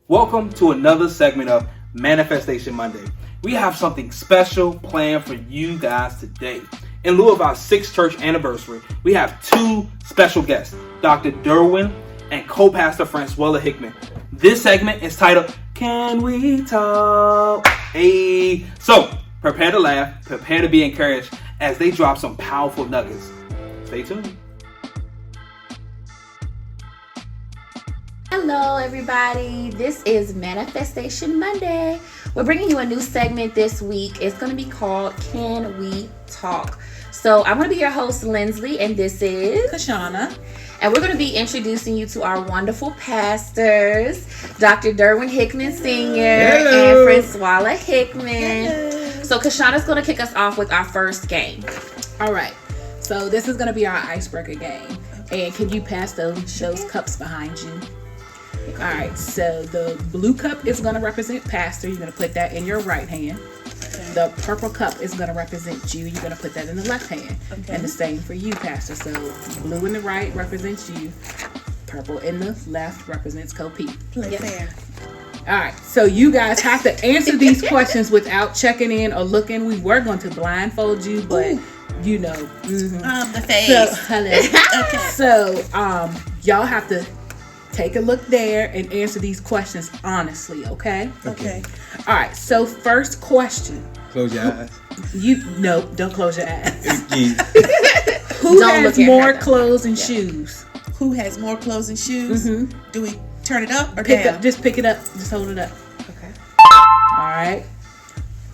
Welcome to another segment of Manifestation Monday. We have something special planned for you guys today. In lieu of our 6th church anniversary, we have 2 special guests, Dr. Derwin and co-pastor Francois Hickman. This segment is titled, Can We Talk? Hey. So, prepare to laugh, prepare to be encouraged as they drop some powerful nuggets. Stay tuned. Hello everybody, this is Manifestation Monday. We're bringing you a new segment this week. It's going to be called Can We Talk? So I'm going to be your host, Lindsley, and this is Kashana. And we're going to be introducing you to our wonderful pastors, Dr. Derwin Hickman Sr. and Francois Hickman. Hello. So Kashana's going to kick us off with our first game. All right, so this is going to be our icebreaker game. And can you pass those cups behind you? All right, so the blue cup is going to represent pastor. You're going to put that in your right hand. Okay. The purple cup is going to represent you. You're going to put that in the left hand. Okay. And the same for you, pastor. So blue in the right represents you. Purple in the left represents Co-Pete. Play fair. All right, so you guys have to answer these questions without checking in or looking. We were going to blindfold you, but you know. Mm-hmm. The face. So y'all have to take a look there and answer these questions honestly, okay? Okay. All right, so first question. Close your eyes. Don't close your eyes. Who has more clothes and shoes? Who has more clothes and shoes? Mm-hmm. Do we turn it up or down? down? Just pick it up. Just hold it up. Okay. All right.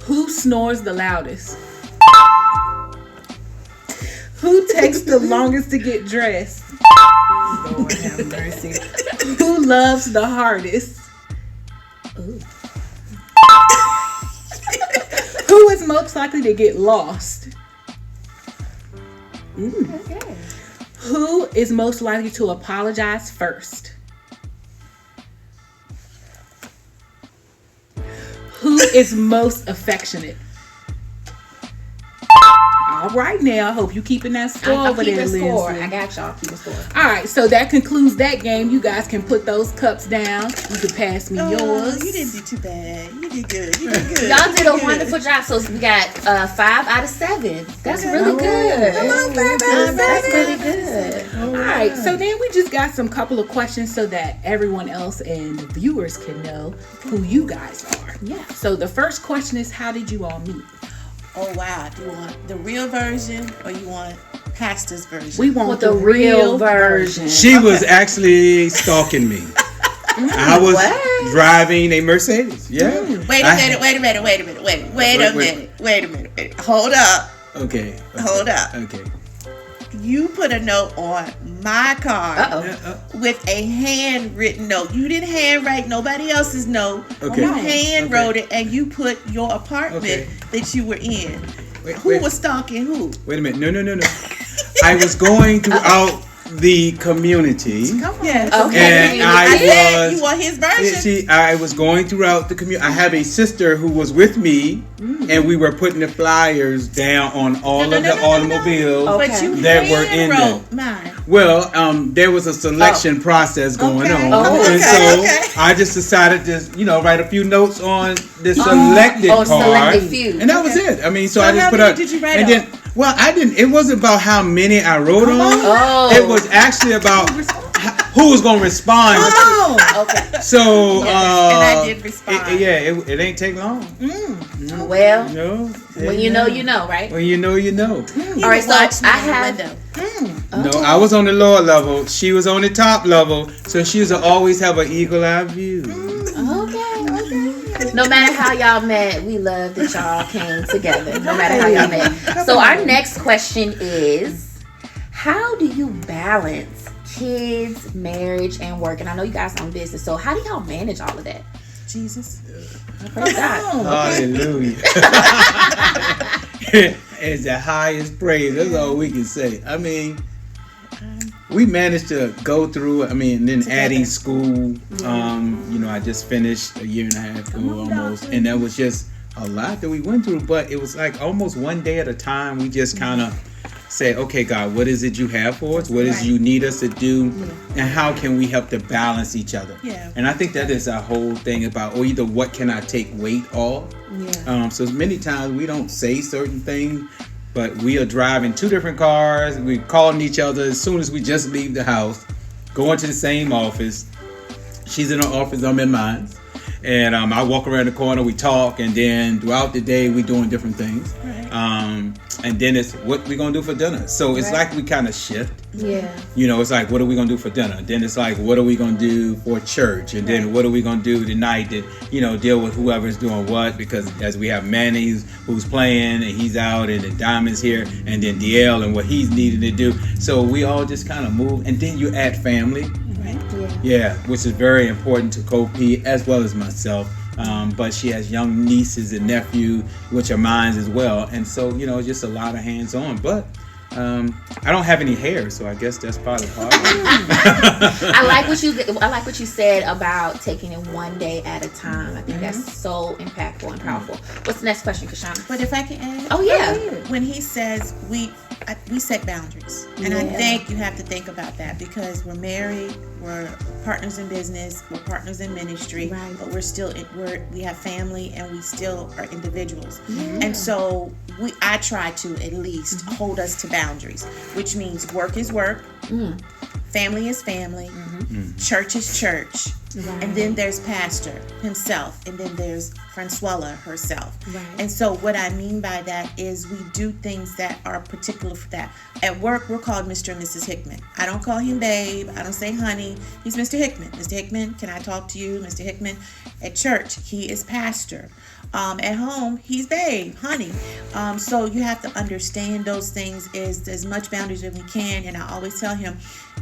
Who snores the loudest? Who takes the longest to get dressed? Lord have mercy. Who loves the hardest? Ooh. Who is most likely to get lost? Okay. Who is most likely to apologize first? Who is most affectionate? All right, now I hope you keeping that score over there, Lindsay. I got y'all. Keep the score. All right, so that concludes that game. You guys can put those cups down. You can pass me yours. You didn't do too bad. You did good. Y'all did a wonderful job. So we got 5 out of 7. That's really good. Come on, 5 out of 7. That's really good. All right, so then we just got some couple of questions so that everyone else and the viewers can know who you guys are. Yeah. So the first question is, how did you all meet? Oh, wow. Do you want the real version or you want pastor's version? We want the real version. She was actually stalking me. I was driving a Mercedes. Yeah. Wait a minute. Hold up. Okay. Hold up. Okay. You put a note on my car with a handwritten note. You didn't handwrite nobody else's note. Okay. You hand wrote it and you put your apartment that you were in. Who was stalking who? Wait a minute. No. I was going throughout the community. Come on. Yes. Okay. And you want his version? I was going throughout the community. I have a sister who was with me, and we were putting the flyers down on all of the automobiles that were in there. Mine. Well, there was a selection process going on, and so I just decided to, write a few notes on the selected card, and that was it. I mean, so I just put up. Did you write and then, well, I didn't. It wasn't about how many I wrote on. It was actually about who was going to respond. Okay. So, and I did respond. It ain't take long. Well, when you know, right? When you know, you know. All right, so I have. No, I was on the lower level. She was on the top level, so she used to always have an eagle-eye view. Okay. No matter how y'all met, we love that y'all came together. No matter how y'all met. So our next question is, how do you balance kids, marriage, and work? And I know you guys own business, so how do y'all manage all of that? Jesus. Praise God. Hallelujah. It's the highest praise. That's all we can say. I mean, we managed to go through. I mean, then adding school. I just finished a year and a half ago almost, and that was just a lot that we went through. But it was like almost one day at a time. We just kind of say, okay, God, what is it you have for us? What is it you need us to do? And how can we help to balance each other? Yeah. And I think that is our whole thing about, or either what can I take weight off? Yeah. So many times we don't say certain things, but we are driving 2 different cars. We're calling each other as soon as we just leave the house, going to the same office. She's in her office, I'm in mine. And I walk around the corner, we talk, and then throughout the day, we're doing different things. Right. And then it's what we're going to do for dinner. So it's like we kind of shift. Yeah. You know, it's like, what are we going to do for dinner? Then it's like, what are we going to do for church? And then what are we going to do tonight to, you know, deal with whoever's doing what? Because as we have Manny who's playing and he's out, and then Diamond's here, and then DL and what he's needed to do. So we all just kind of move. And then you add family. Yeah, which is very important to Kopi as well as myself. But she has young nieces and nephews, which are mine as well. And so, you know, just a lot of hands-on. But I don't have any hair, so I guess that's part of the problem. I like what you said about taking it one day at a time. I think that's so impactful and powerful. What's the next question, Kashana? But if I can add, Oh yeah. when he says we set boundaries, and I think you have to think about that, because we're married, we're partners in business, we're partners in ministry, but we have family, and we still are individuals. And so I try to at least hold us to boundaries, which means work is work, family is family, church is church, and then there's pastor himself, and then there's Francoella herself. And so what I mean by that is we do things that are particular for that. At work, we're called Mr. and Mrs. Hickman. I don't call him babe. I don't say honey. He's Mr. Hickman. Mr. Hickman, can I talk to you? Mr. Hickman. At church, he is pastor. At home, he's babe, honey. So you have to understand those things is as much boundaries as we can. And I always tell him,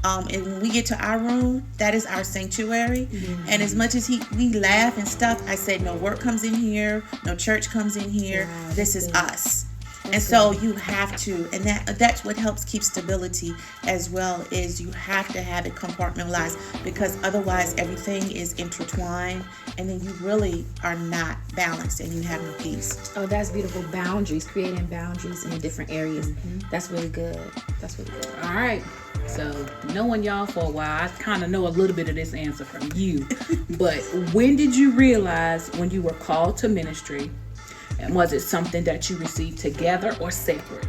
and when we get to our room, that is our sanctuary. And as much as we laugh and stuff, I said, no work comes in here, no church comes in here. This is us. And so you have to, and that's what helps keep stability as well, is you have to have it compartmentalized, because otherwise everything is intertwined, and then you really are not balanced and you have no peace. Oh, that's beautiful. Boundaries, creating boundaries in the different areas. That's really good. That's really good. All right. So, knowing y'all for a while, I kind of know a little bit of this answer from you. But when did you realize when you were called to ministry? And was it something that you received together or separate?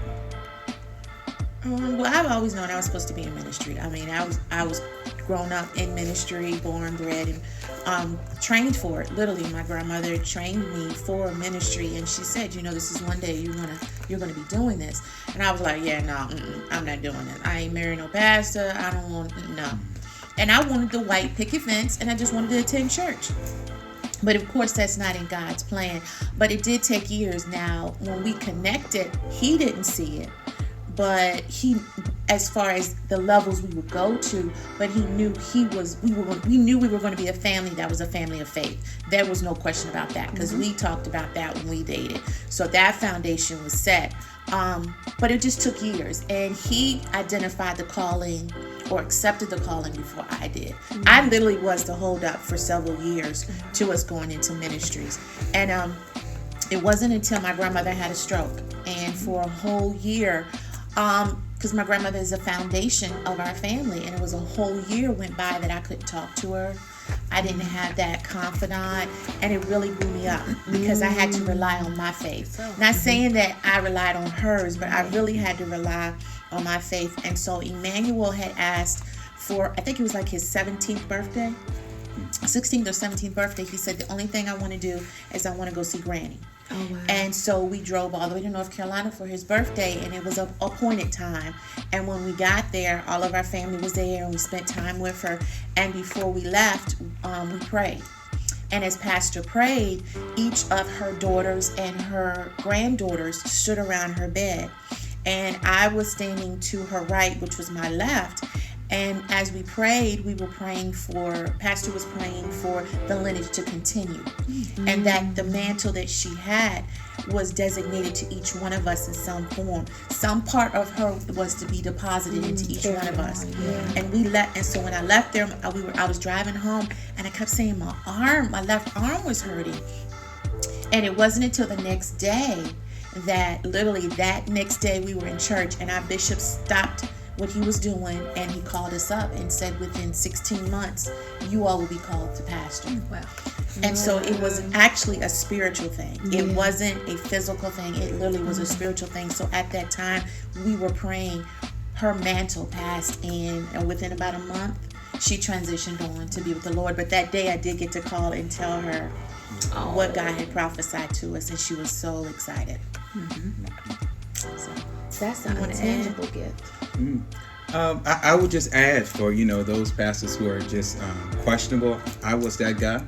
Well, I've always known I was supposed to be in ministry. I mean, I was grown up in ministry, born, bred, and trained for it. Literally, my grandmother trained me for ministry, and she said, you know, this is one day you're gonna be doing this. And I was like, yeah, no, I'm not doing it. I ain't marrying no pastor. I don't want no. And I wanted the white picket fence, and I just wanted to attend church. But of course, that's not in God's plan. But it did take years. Now, when we connected, he didn't see it. But he, as far as the levels we would go to, but he knew we knew we were going to be a family that was a family of faith. There was no question about that, because we talked about that when we dated. So that foundation was set. But it just took years, and he identified the calling or accepted the calling before I did. I literally was the holdup for several years to us going into ministries. And it wasn't until my grandmother had a stroke, and for a whole year, because my grandmother is a foundation of our family, and it was a whole year went by that I couldn't talk to her. I didn't have that confidant, and it really blew me up, because I had to rely on my faith. Not saying that I relied on hers, but I really had to rely on my faith. And so Emmanuel had asked for, I think it was like his 17th birthday, 16th or 17th birthday. He said, the only thing I want to do is I want to go see Granny. Oh, wow. And so we drove all the way to North Carolina for his birthday, and it was an appointed time. And when we got there, all of our family was there, and we spent time with her. And before we left, we prayed. And as Pastor prayed, each of her daughters and her granddaughters stood around her bed. And I was standing to her right, which was my left. And as we prayed, we were praying for, Pastor was praying for the lineage to continue. And that the mantle that she had was designated to each one of us in some form. Some part of her was to be deposited into each one of us. And so when I left there, I was driving home, and I kept saying my left arm was hurting. And it wasn't until the next day, that literally that next day we were in church and our bishop stopped what he was doing and he called us up and said within 16 months you all will be called to pastor. Wow. And so it was actually a spiritual thing. It wasn't a physical thing. It literally was a spiritual thing. So at that time we were praying. Her mantle passed and within about a month she transitioned on to be with the Lord. But that day I did get to call and tell her what God had prophesied to us, and she was so excited. So that's an intangible gift. I would just add for those pastors who are just questionable. I was that guy.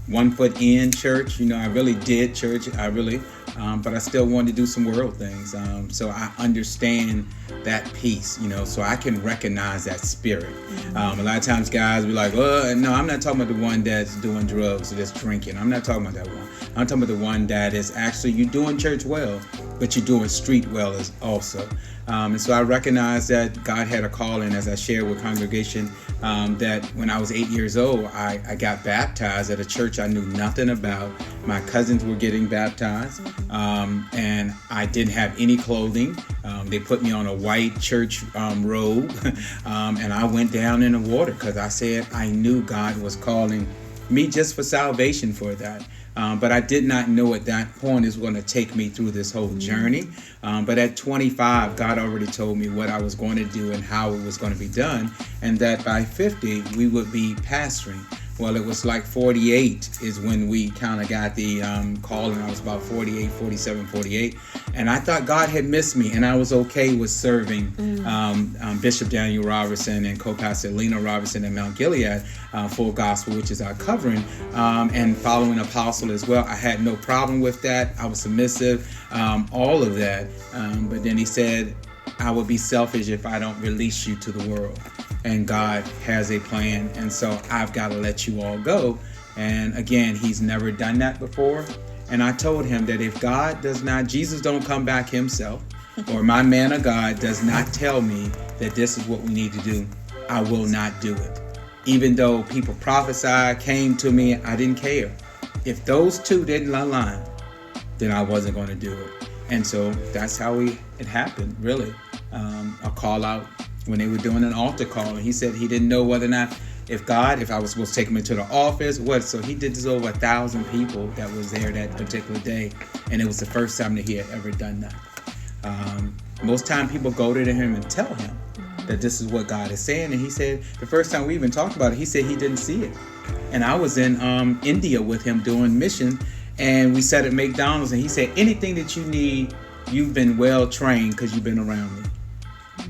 1 foot in church. I really did church. But I still wanted to do some world things. So I understand that piece, so I can recognize that spirit. A lot of times guys be like, no, I'm not talking about the one that's doing drugs or that's drinking. I'm not talking about that one. I'm talking about the one that is actually, you're doing church well, but you're doing street well as also. And so I recognize that God had a calling, as I shared with congregation, that when I was 8 years old, I got baptized at a church I knew nothing about. My cousins were getting baptized, and I didn't have any clothing. They put me on a white church robe, and I went down in the water because I said I knew God was calling me just for salvation for that. But I did not know at that point is going to take me through this whole journey. But at 25, God already told me what I was going to do and how it was going to be done. And that by 50, we would be pastoring. Well, it was like 48 is when we kind of got the call, and I was about 48, 47, 48. And I thought God had missed me, and I was okay with serving Bishop Daniel Robertson and co-pastor Lena Robertson in Mount Gilead, Full Gospel, which is our covering, and following Apostle as well. I had no problem with that. I was submissive, all of that. But then he said, I would be selfish if I don't release you to the world. And God has a plan, and so I've got to let you all go. And again, he's never done that before. And I told him that if God does not, Jesus don't come back himself, or my man of God does not tell me that this is what we need to do, I will not do it. Even though people prophesied, came to me, I didn't care. If those two didn't align, then I wasn't going to do it. And so that's how it happened, really. A call out when they were doing an altar call, and he said he didn't know whether or not if I was supposed to take him into the office, what. So he did this over 1,000 people that was there that particular day, and it was the first time that he had ever done that. Most time people go to him and tell him that this is what God is saying, and he said the first time we even talked about it, he said he didn't see it. And I was in India with him doing mission, and we sat at McDonald's, and he said, anything that you need, you've been well trained because you've been around me.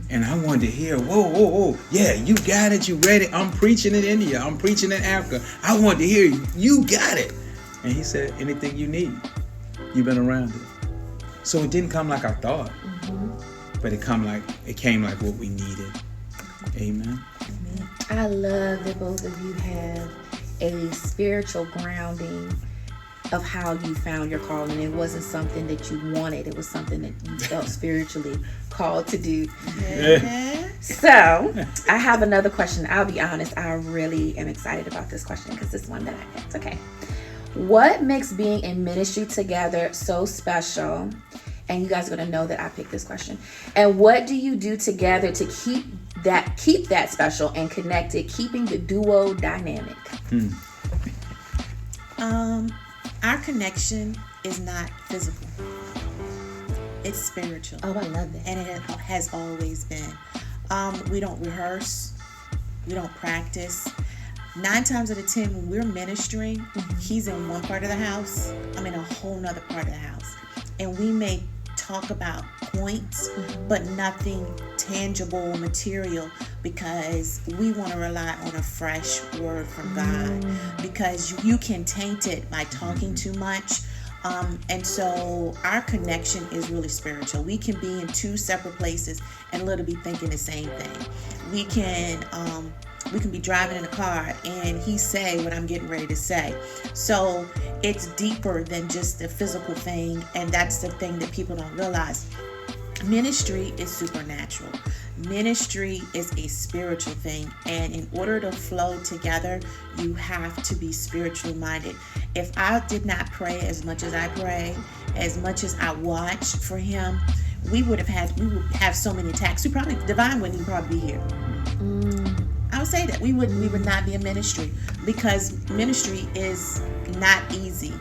And I wanted to hear, whoa, yeah, you got it, you read it. I'm preaching in India, I'm preaching in Africa. I wanted to hear, you got it. And he said, anything you need, you've been around it. So it didn't come like I thought, but it came like what we needed. Amen. I love that both of you have a spiritual grounding of how you found your calling. It wasn't something that you wanted. It was something that you felt spiritually called to do. Yeah. So I have another question. I'll be honest, I really am excited about this question because it's one that I picked. Okay. What makes being in ministry together so special? And you guys are going to know that I picked this question. And what do you do together to keep that special and connected, keeping the duo dynamic? Our connection is not physical. It's spiritual. Oh, I love that. And it has always been. We don't rehearse. We don't practice. 9 times out of 10, when we're ministering, he's in one part of the house. I'm in a whole nother part of the house. And we may talk about points, but nothing tangible, material, because we want to rely on a fresh word from God, because you can taint it by talking too much. And so our connection is really spiritual. We can be in 2 separate places and literally be thinking the same thing. We can be driving in a car and he say what I'm getting ready to say. So it's deeper than just the physical thing, and that's the thing that people don't realize. Ministry is supernatural. Ministry is a spiritual thing, and in order to flow together, you have to be spiritually minded. if I did not pray as much as I pray, as much as I watch for him, we would have so many attacks. Divine wouldn't even probably be here. I would say that we would not be a ministry, because ministry is not easy.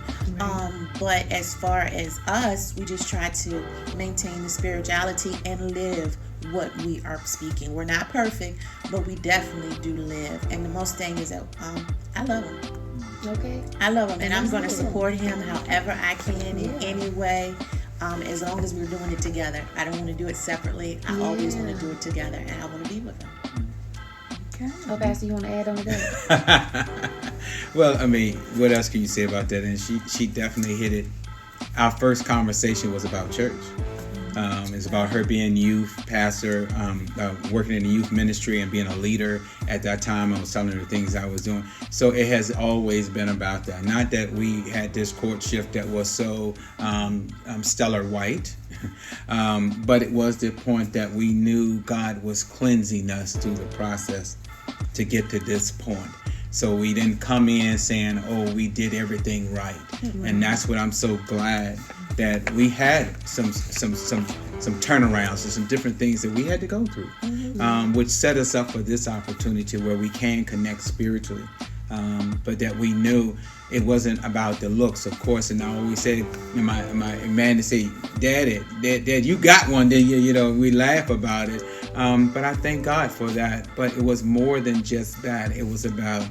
But as far as us, we just try to maintain the spirituality and live what we are speaking. We're not perfect, but we definitely do live. And the most thing is that I love him. Okay. I love him, and I'm going to support him however I can in any way. As long as we're doing it together. I don't want to do it separately. I always want to do it together, and I want to be with him. Okay. Oh, Pastor, you want to add on to that? Well, I mean, what else can you say about that? And she definitely hit it. Our first conversation was about church. It's about her being youth pastor, working in the youth ministry and being a leader. At that time, I was telling her the things I was doing. So it has always been about that. Not that we had this courtship that was so stellar white, but it was the point that we knew God was cleansing us through the process to get to this point. So we didn't come in saying, oh, we did everything right. And that's what I'm so glad that we had some turnarounds and some different things that we had to go through, which set us up for this opportunity where we can connect spiritually. But that we knew it wasn't about the looks, of course. And I always say, my man to say, Dad, you got one. Then we laugh about it. But I thank God for that. But it was more than just that. It was about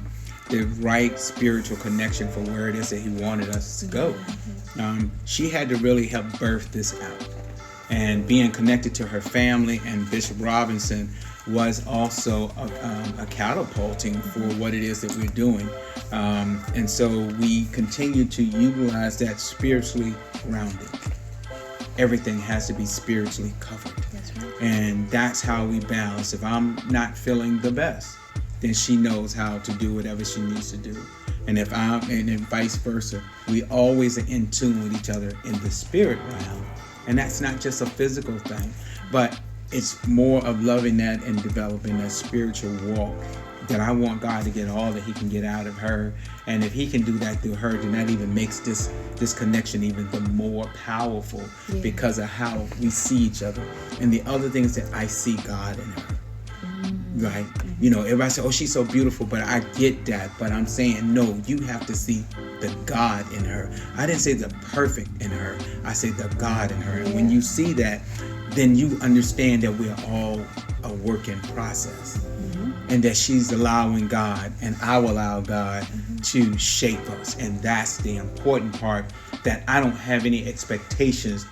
the right spiritual connection for where it is that He wanted us to go. She had to really help birth this out. And being connected to her family and Bishop Robinson was also a catapulting for what it is that we're doing. And so we continue to utilize that spiritually grounded. Everything has to be spiritually covered. That's right. And that's how we balance. If I'm not feeling the best, then she knows how to do whatever she needs to do. And then vice versa. We always are in tune with each other in the spirit realm. And that's not just a physical thing, but it's more of loving that and developing that spiritual walk, that I want God to get all that He can get out of her. And if He can do that through her, then that even makes this connection even the more powerful, because of how we see each other. And the other thing is that I see God in her. Right? Everybody say, oh, she's so beautiful, but I get that. But I'm saying, no, you have to see the God in her. I didn't say the perfect in her. I say the God in her. And when you see that, then you understand that we're all a work in process. And that she's allowing God, and I will allow God to shape us. And that's the important part, that I don't have any expectations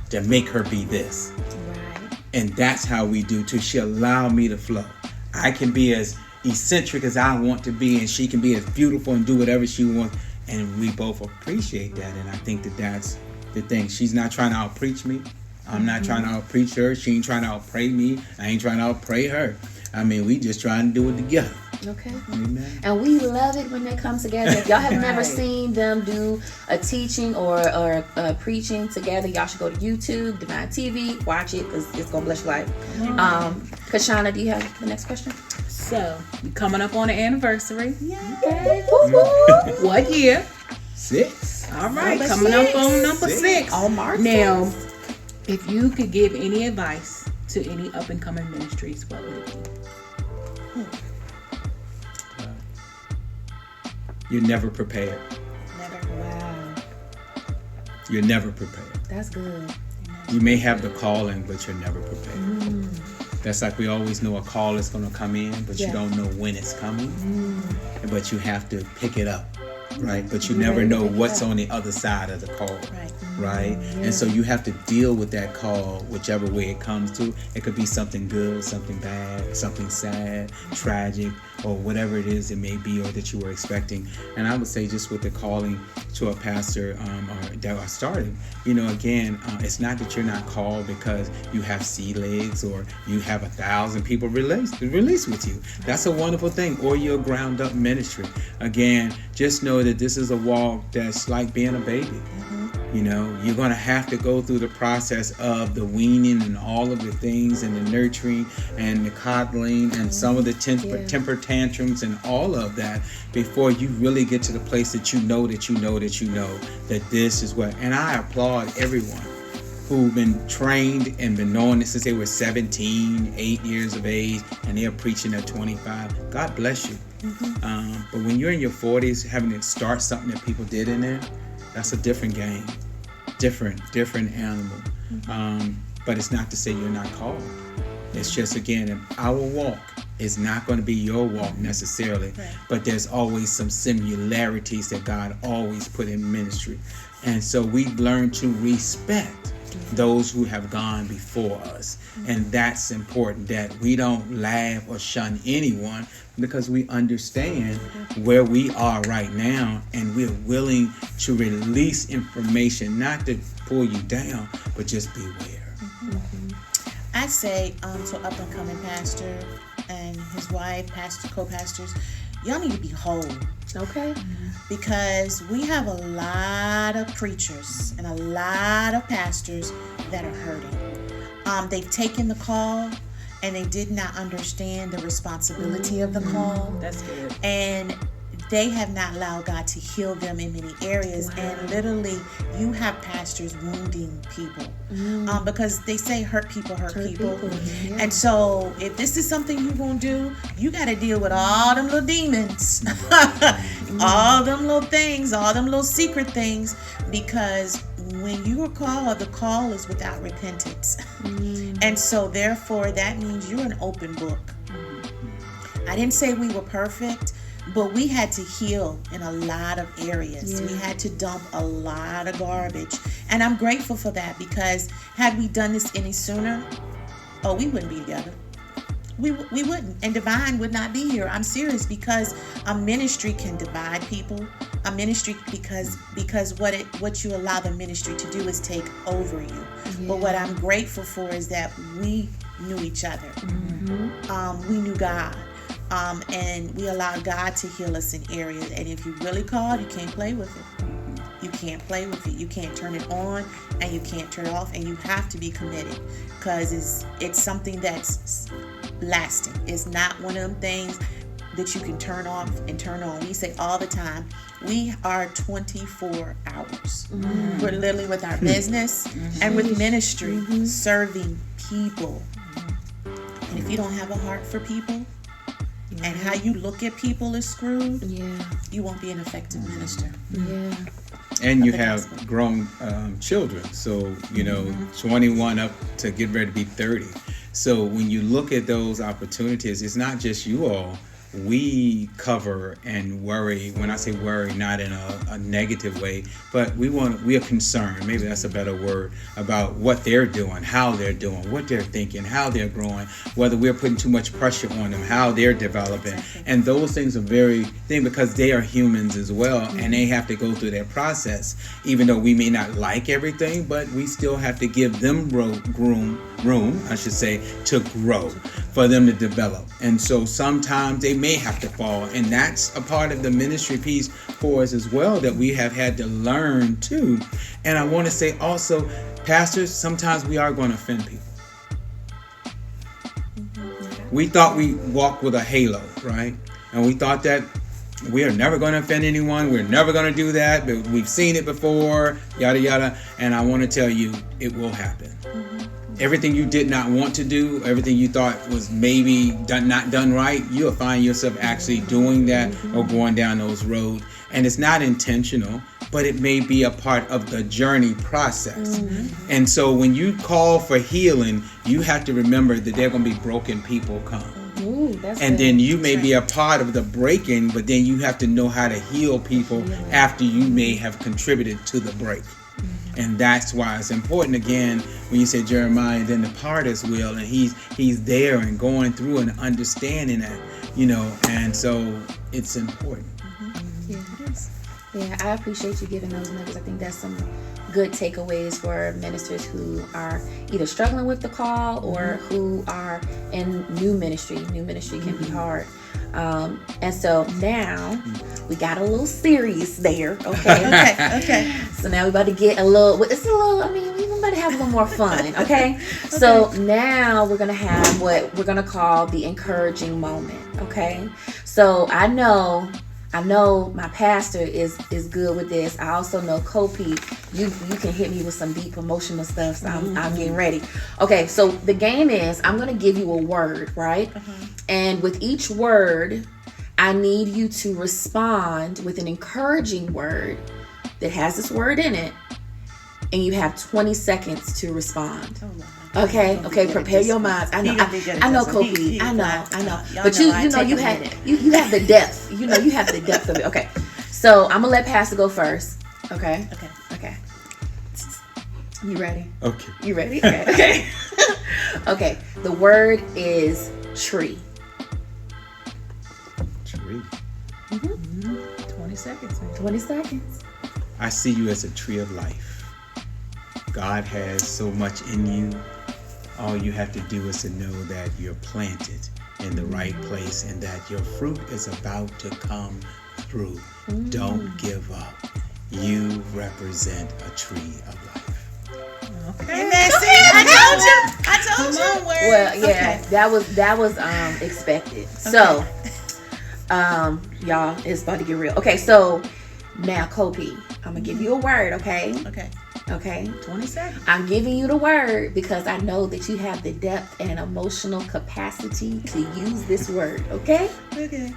to make her be this. And that's how we do too. She allowed me to flow. I can be as eccentric as I want to be, and she can be as beautiful and do whatever she wants. And we both appreciate that. And I think that that's the thing. She's not trying to out-preach me. I'm not trying to out-preach her. She ain't trying to out-pray me. I ain't trying to out-pray her. I mean, we just trying to do it together. Okay. Amen. And we love it when they come together. If y'all have never seen them do a teaching or preaching together, y'all should go to YouTube, Divine TV, watch it, because it's going to bless your life. Kashana, do you have the next question? So, coming up on the anniversary. Okay. What year? 6. All right, coming up on number 6. On March. Now, if you could give any advice to any up-and-coming ministries, what would it be? You're never prepared. Wow. You're never prepared. That's good. You may have the calling, but you're never prepared. That's like we always know a call is going to come in, but you don't know when it's coming. But you have to pick it up, right? But you never know what's on the other side of the call, right? And so you have to deal with that call whichever way it comes to. It could be something good, something bad, something sad, tragic, or whatever it is it may be, or that you were expecting. And I would say, just with the calling to a pastor that I started, again, it's not that you're not called because you have sea legs or you have 1,000 people release with you. That's a wonderful thing. Or you're a ground up ministry. Again, just know that this is a walk that's like being a baby. You know, you're going to have to go through the process of the weaning and all of the things and the nurturing and the coddling and some of the temper tantrums and all of that before you really get to the place that you know that this is what. And I applaud everyone who've been trained and been knowing this since they were 17, 8 years of age, and they're preaching at 25. God bless you. But when you're in your 40s, having to start something that people did in there, that's a different game, different animal. But it's not to say you're not called. It's just, again, our walk is not going to be your walk necessarily, but there's always some similarities that God always put in ministry. And so we learn to respect those who have gone before us. And that's important, that we don't laugh or shun anyone, because we understand where we are right now, and we're willing to release information, not to pull you down, but just beware. I say to up and coming pastor and his wife, co-pastors, y'all need to be whole. Okay. Because we have a lot of preachers and a lot of pastors that are hurting. They've taken the call and they did not understand the responsibility of the call. That's good. And they have not allowed God to heal them in many areas. And literally, you have pastors wounding people because they say hurt people. Yeah. And so if this is something you're going to do, you got to deal with all them little demons, all them little things, all them little secret things, because when you are called, the call is without repentance. And so therefore, that means you're an open book. I didn't say we were perfect, but we had to heal in a lot of areas. We had to dump a lot of garbage. And I'm grateful for that, because had we done this any sooner, we wouldn't be together. We wouldn't. And Divine would not be here. I'm serious, because a ministry can divide people. A ministry, because what you allow the ministry to do is take over you. But what I'm grateful for is that we knew each other. We knew God. And we allow God to heal us in areas. And if you really called, you can't play with it. You can't play with it. You can't turn it on and you can't turn it off. And you have to be committed, because it's something that's lasting. It's not one of them things that you can turn off and turn on. We say all the time, we are 24 hours. We're literally with our business and with ministry, serving people. And if you don't have a heart for people, and how you look at people is screwed, you won't be an effective minister. And you have grown children, so 21 up to get ready to be 30. So when you look at those opportunities, it's not just you all. We cover and worry. When I say worry, not in a negative way, but we are concerned, maybe that's a better word, about what they're doing, how they're doing, what they're thinking, how they're growing, whether we're putting too much pressure on them, how they're developing. And those things are very thing, because they are humans as well, and they have to go through their process, even though we may not like everything, but we still have to give them room, I should say, to grow, for them to develop. And so sometimes they may have to fall, and that's a part of the ministry piece for us as well, that we have had to learn too. And I want to say also, pastors, sometimes we are going to offend people. We thought we walked with a halo, right? And we thought that we are never going to offend anyone, we're never going to do that, but we've seen it before, yada yada. And I want to tell you, it will happen. Everything you did not want to do, everything you thought was maybe not done right, you'll find yourself actually doing that or going down those roads. And it's not intentional, but it may be a part of the journey process. And so when you call for healing, you have to remember that there are going to be broken people come. And then you may be a part of the breaking, but then you have to know how to heal people after you may have contributed to the break. And that's why it's important, again, when you say Jeremiah, then the potter's wheel, and he's there and going through and understanding that, and so it's important. Yeah, I appreciate you giving those nuggets. I think that's some good takeaways for ministers who are either struggling with the call or who are in new ministry. New ministry can be hard. And so now we got a little serious there, okay? Okay. So now we're about to get a little, I mean, we're about to have a little more fun, okay? So now we're going to have what we're going to call the encouraging moment, okay? So I know my pastor is good with this. I also know Kopi, you can hit me with some deep emotional stuff, so I'm getting ready. Okay, so the game is I'm going to give you a word, right? And with each word, I need you to respond with an encouraging word that has this word in it, and you have 20 seconds to respond. Okay, prepare your minds. I know, Kopi. I know. But you have the depth. You have the depth of it. Okay, so I'm gonna let Pastor go first. Okay. You ready? Okay. You ready? Okay. Okay. The word is tree. Tree. 20 seconds. 20 seconds. I see you as a tree of life. God has so much in you. All you have to do is to know that you're planted in the right place and that your fruit is about to come through. Don't give up. You represent a tree of life. Okay. And that's it. I told you. Well, yeah, that was expected. So, y'all, it's about to get real. Okay, so now, Kopi, I'm gonna give you a word. Okay. 20 seconds. I'm giving you the word because I know that you have the depth and emotional capacity to use this word. Okay. The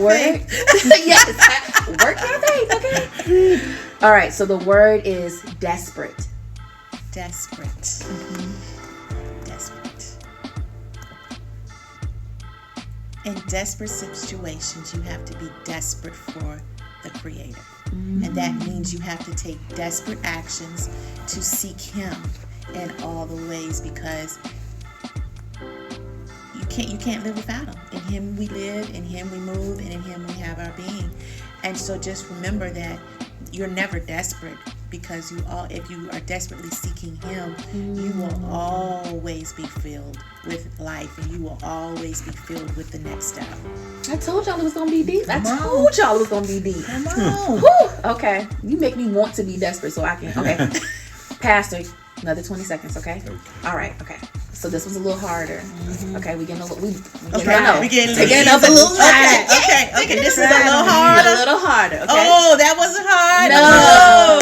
word. Yes. Work your faith. Okay. All right. So the word is desperate. Desperate. In desperate situations, you have to be desperate for the Creator. And that means you have to take desperate actions to seek Him in all the ways, because you can't live without Him. In Him we live, in Him we move, and in Him we have our being. And so just remember that you're never desperate, because if you are desperately seeking Him, you will always be filled with life, and you will always be filled with the next step. I told y'all it was gonna be deep. Come on. Whew. Okay. You make me want to be desperate, so I can. Okay. Pastor, another 20 seconds. Okay. All right. Okay. So this was a little harder. Okay, we getting a little. We getting up a little. Okay. This is a little harder. A little harder. Okay. Oh, that wasn't hard. No.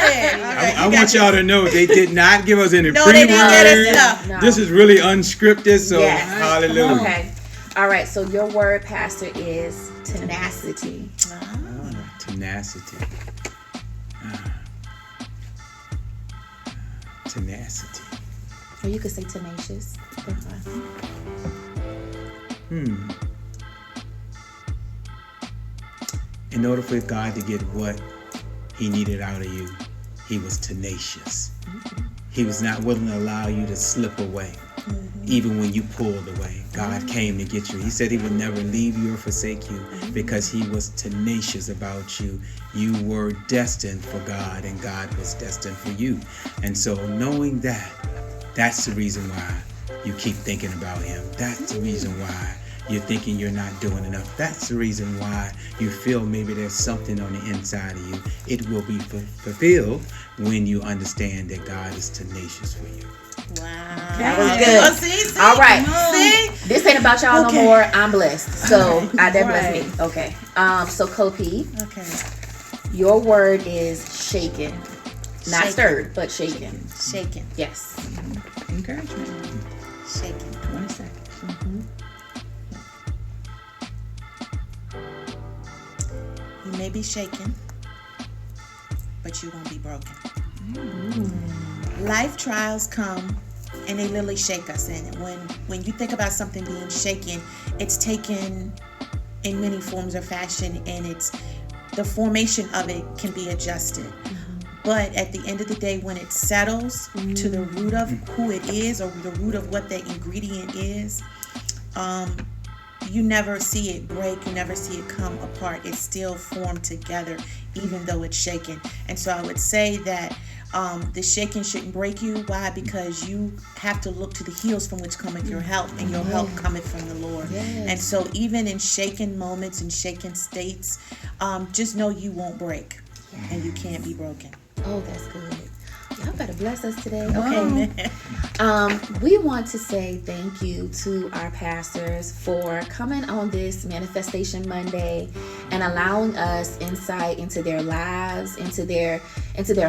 Okay. I want y'all to know they did not give us any No, they didn't get us pre-word. stuff. No. This is really unscripted, so Yes. hallelujah. Okay. All right. So your word, Pastor, is tenacity. Tenacity. Tenacity. Or you could say tenacious. In order for God to get what He needed out of you, He was tenacious. He was not willing to allow you to slip away. Even when you pulled away, God came to get you. He said He would never leave you or forsake you because He was tenacious about you. You were destined for God, and God was destined for you. And so knowing that, that's the reason why you keep thinking about Him. That's the reason why you're thinking you're not doing enough. That's the reason why you feel maybe there's something on the inside of you. It will be fulfilled when you understand that God is tenacious for you. Wow. That was good. See? All right. See? This ain't about y'all no more. I'm blessed. So that blessed Right. me. Okay. So Kopi, Okay. your word is shaken. Not Shaken. stirred, but shaken. Shaken. Yes. Encouragement. Shaken. 20 seconds. You may be shaken, but you won't be broken. Life trials come and they literally shake us. And when you think about something being shaken, it's taken in many forms or fashion, and the formation of it can be adjusted. But at the end of the day, when it settles to the root of who it is, or the root of what that ingredient is, you never see it break, you never see it come apart. It's still formed together, even though it's shaken. And so I would say that The shaking shouldn't break you. Why? Because you have to look to the hills from which cometh your help, and your help cometh from the Lord. Yes. And so even in shaken moments and shaken states, just know you won't break, and you can't be broken. Oh, that's good. Y'all better bless us today. Okay. We want to say thank you to our pastors for coming on this Manifestation Monday and allowing us insight into their lives, into their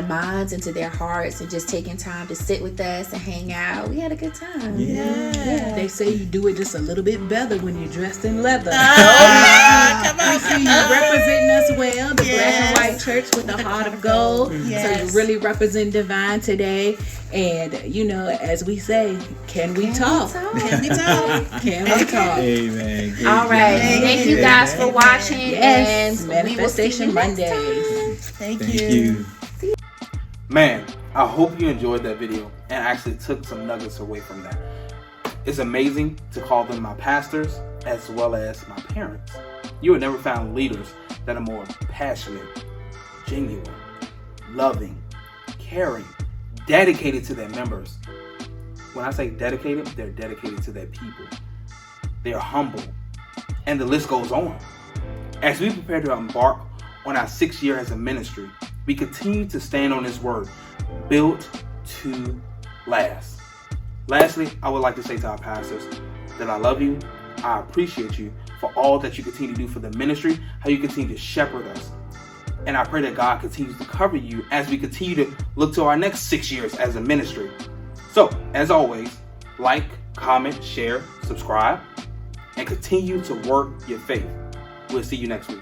minds, into their hearts, and just taking time to sit with us and hang out. We had a good time. Yeah. They say you do it just a little bit better when you're dressed in leather. Come on. We see you representing us well, the black and white church with the heart of gold. Yes. So you really represent divine today. And as we say, can we talk? Can we talk? Can we talk? Amen. Good All right. job. Thank you guys for watching. Yes. And we will see you Manifestation next Mondays. time. Thank Thank you. you. Man, I hope you enjoyed that video and actually took some nuggets away from that. It's amazing to call them my pastors as well as my parents. You have never found leaders that are more passionate, genuine, loving, caring, dedicated to their members. When I say dedicated, they're dedicated to their people. They are humble, and the list goes on. As we prepare to embark on our 6th year as a ministry, we continue to stand on His word, built to last. Lastly, I would like to say to our pastors that I love you, I appreciate you for all that you continue to do for the ministry, how you continue to shepherd us. And I pray that God continues to cover you as we continue to look to our next 6 years as a ministry. So, as always, like, comment, share, subscribe, and continue to work your faith. We'll see you next week.